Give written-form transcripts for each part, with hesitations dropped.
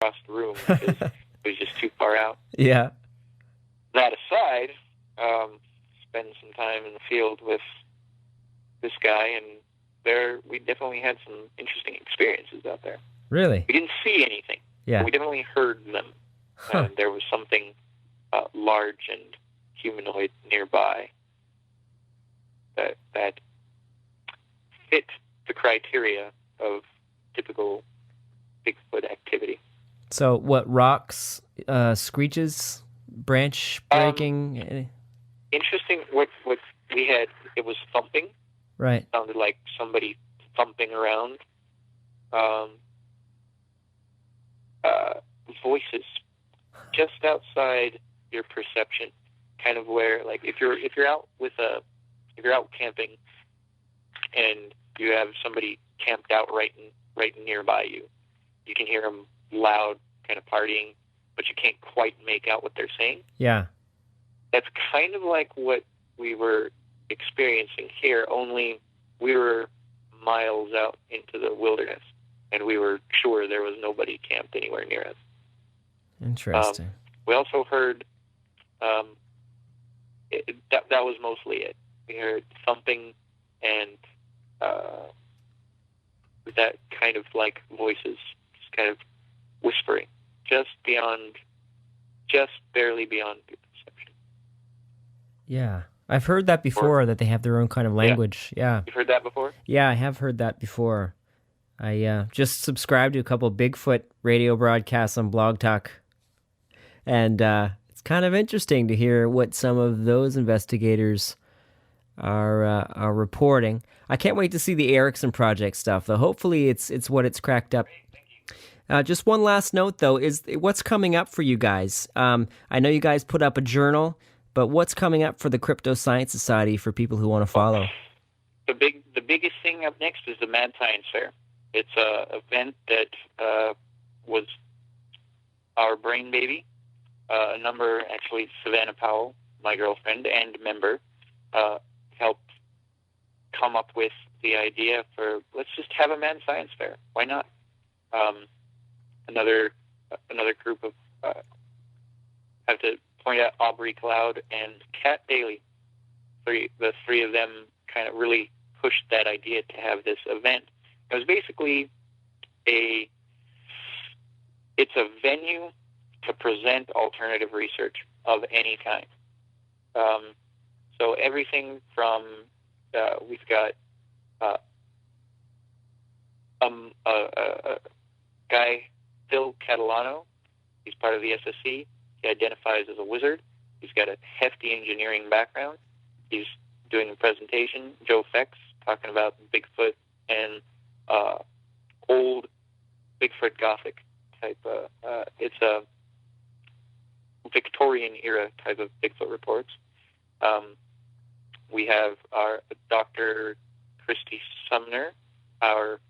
across the room because it was just too far out. Yeah. That aside, spend some time in the field with this guy, and we definitely had some interesting experiences out there. Really? We didn't see anything. Yeah. We definitely heard them. Huh. There was something large and humanoid nearby that fit the criteria of typical Bigfoot activity. So what, rocks, screeches, branch breaking? Interesting. What we had, it was thumping. Right. It sounded like somebody thumping around. Voices just outside your perception, kind of where, like, if you're out camping and you have somebody camped out right nearby you, you can hear them loud, kind of partying, but you can't quite make out what they're saying. Yeah. That's kind of like what we were experiencing here, only we were miles out into the wilderness, and we were sure there was nobody camped anywhere near us. Interesting. We also heard, that was mostly it. We heard thumping and that kind of like voices, just kind of whispering, just barely beyond your perception. Yeah. I've heard that before, that they have their own kind of language. Yeah. You've heard that before? Yeah, I have heard that before. I just subscribed to a couple of Bigfoot radio broadcasts on Blog Talk. And it's kind of interesting to hear what some of those investigators are reporting. I can't wait to see the Erickson Project stuff, though. Hopefully it's what it's cracked up. Just one last note, though, is what's coming up for you guys. I know you guys put up a journal, but what's coming up for the Crypto Science Society for people who want to follow? The biggest thing up next is the Mad Science Fair. It's an event that was our brain baby. Actually, Savannah Powell, my girlfriend and member, helped come up with the idea for, let's just have a Mad Science Fair. Why not? Another group of, have to point out Aubrey Cloud and Kat Daly. The three of them kind of really pushed that idea to have this event. It was basically it's a venue to present alternative research of any kind. So everything from, we've got a guy, Phil Catalano. He's part of the SSC. He identifies as a wizard. He's got a hefty engineering background. He's doing a presentation. Joe Fex, talking about Bigfoot and old Bigfoot Gothic type. It's a Victorian era type of Bigfoot reports. We have our Dr. Christy Sumner, our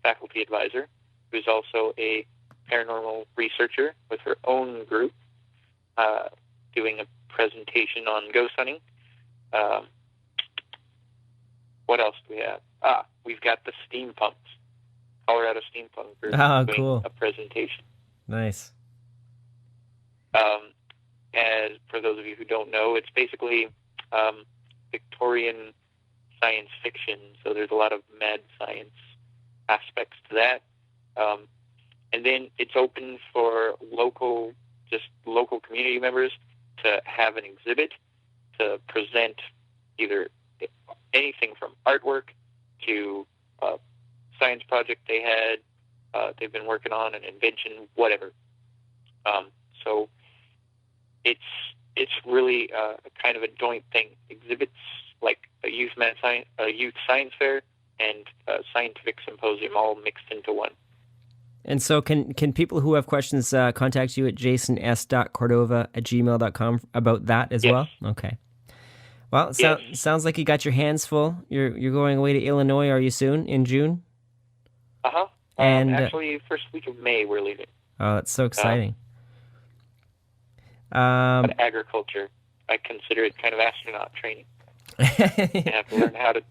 faculty advisor, who's also a paranormal researcher with her own group, doing a presentation on ghost hunting. What else do we have? We've got the Steampunks, Colorado Steampunk group, doing cool. a presentation. Nice. As for those of you who don't know, it's basically Victorian science fiction, so there's a lot of mad science aspects to that. And then it's open for local community members to have an exhibit to present either anything from artwork to a science project they've been working on, an invention, whatever. So it's really kind of a joint thing. Exhibits like a youth science fair and a scientific symposium all mixed into one. And so can people who have questions contact you at jasons.cordova@gmail.com about that as well? Okay. Well, sounds like you got your hands full. You're going away to Illinois, are you soon, in June? Uh-huh. And actually, first week of May we're leaving. Oh, that's so exciting. But agriculture, I consider it kind of astronaut training. You have to learn how to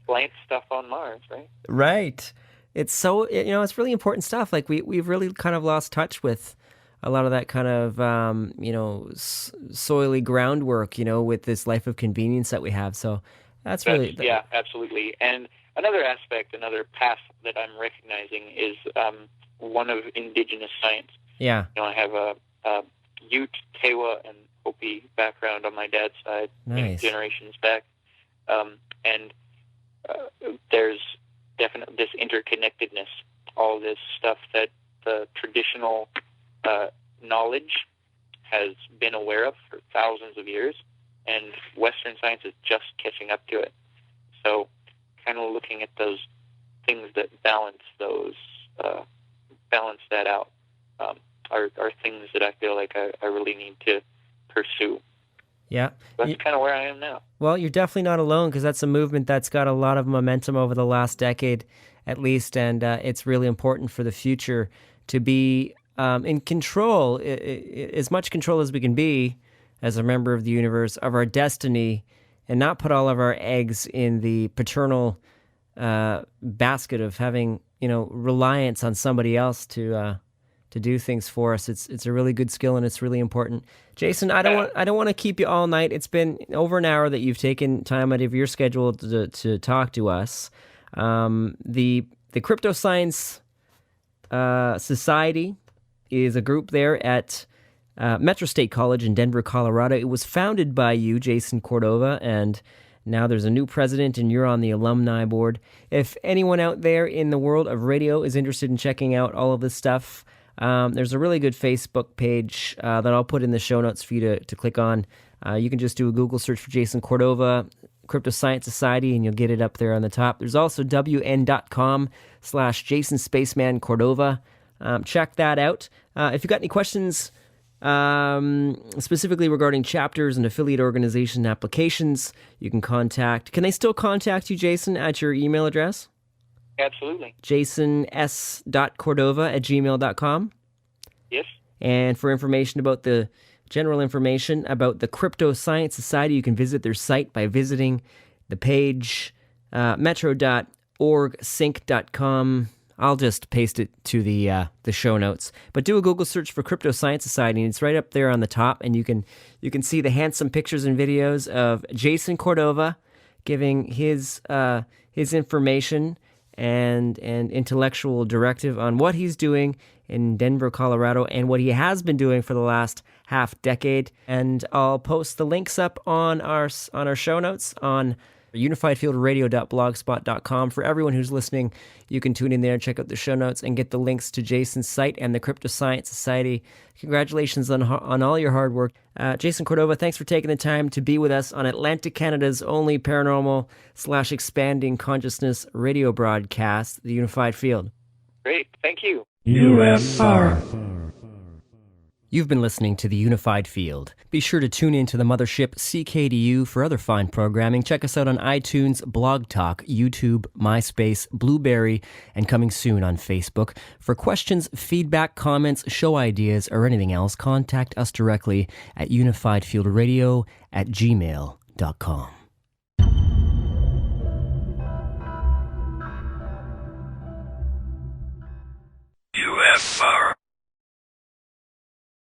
plant stuff on Mars, right? Right. it's it's really important stuff. Like we've really kind of lost touch with a lot of that kind of, soily groundwork, with this life of convenience that we have. So that's really... Yeah, absolutely. And another path that I'm recognizing is one of indigenous science. Yeah. I have a Ute, Tewa, and Hopi background on my dad's side, nice. Generations back. And there's definitely this interconnectedness, all this stuff that the traditional knowledge has been aware of for thousands of years, and Western science is just catching up to it. So kind of looking at those things that balance that out are things that I feel like I really need to pursue. Yeah. That's kind of where I am now. Well, you're definitely not alone, because that's a movement that's got a lot of momentum over the last decade at least, and it's really important for the future to be in control, as much control as we can be as a member of the universe, of our destiny, and not put all of our eggs in the paternal basket of having, reliance on somebody else to do things for us. It's a really good skill, and it's really important. Jason, I don't want to keep you all night. It's been over an hour that you've taken time out of your schedule to talk to us. The Crypto Science Society is a group there at Metro State College in Denver, Colorado. It was founded by you, Jason Cordova, and now there's a new president, and you're on the alumni board. If anyone out there in the world of radio is interested in checking out all of this stuff, there's a really good Facebook page that I'll put in the show notes for you to click on. You can just do a Google search for Jason Cordova, Crypto Science Society, and you'll get it up there on the top. There's also wn.com/Jason Spaceman Cordova. Check that out. If you've got any questions specifically regarding chapters and affiliate organization applications, you can contact... Can they still contact you, Jason, at your email address? Absolutely. jasons.cordova@gmail.com? Yes. And for information about general information about the Crypto Science Society, you can visit their site by visiting the page metro.orgsync.com. I'll just paste it to the show notes. But do a Google search for Crypto Science Society, and it's right up there on the top, and you can see the handsome pictures and videos of Jason Cordova giving his information and intellectual directive on what he's doing in Denver, Colorado, and what he has been doing for the last half decade. And I'll post the links up on our show notes on unifiedfieldradio.blogspot.com. For everyone who's listening, you can tune in there, check out the show notes, and get the links to Jason's site and the Crypto Science Society. Congratulations on all your hard work. Jason Cordova, thanks for taking the time to be with us on Atlantic Canada's only paranormal/expanding consciousness radio broadcast, The Unified Field. Great, thank you. UFR. You've been listening to The Unified Field. Be sure to tune in to the mothership CKDU for other fine programming. Check us out on iTunes, Blog Talk, YouTube, MySpace, Blueberry, and coming soon on Facebook. For questions, feedback, comments, show ideas, or anything else, contact us directly at unifiedfieldradio@gmail.com.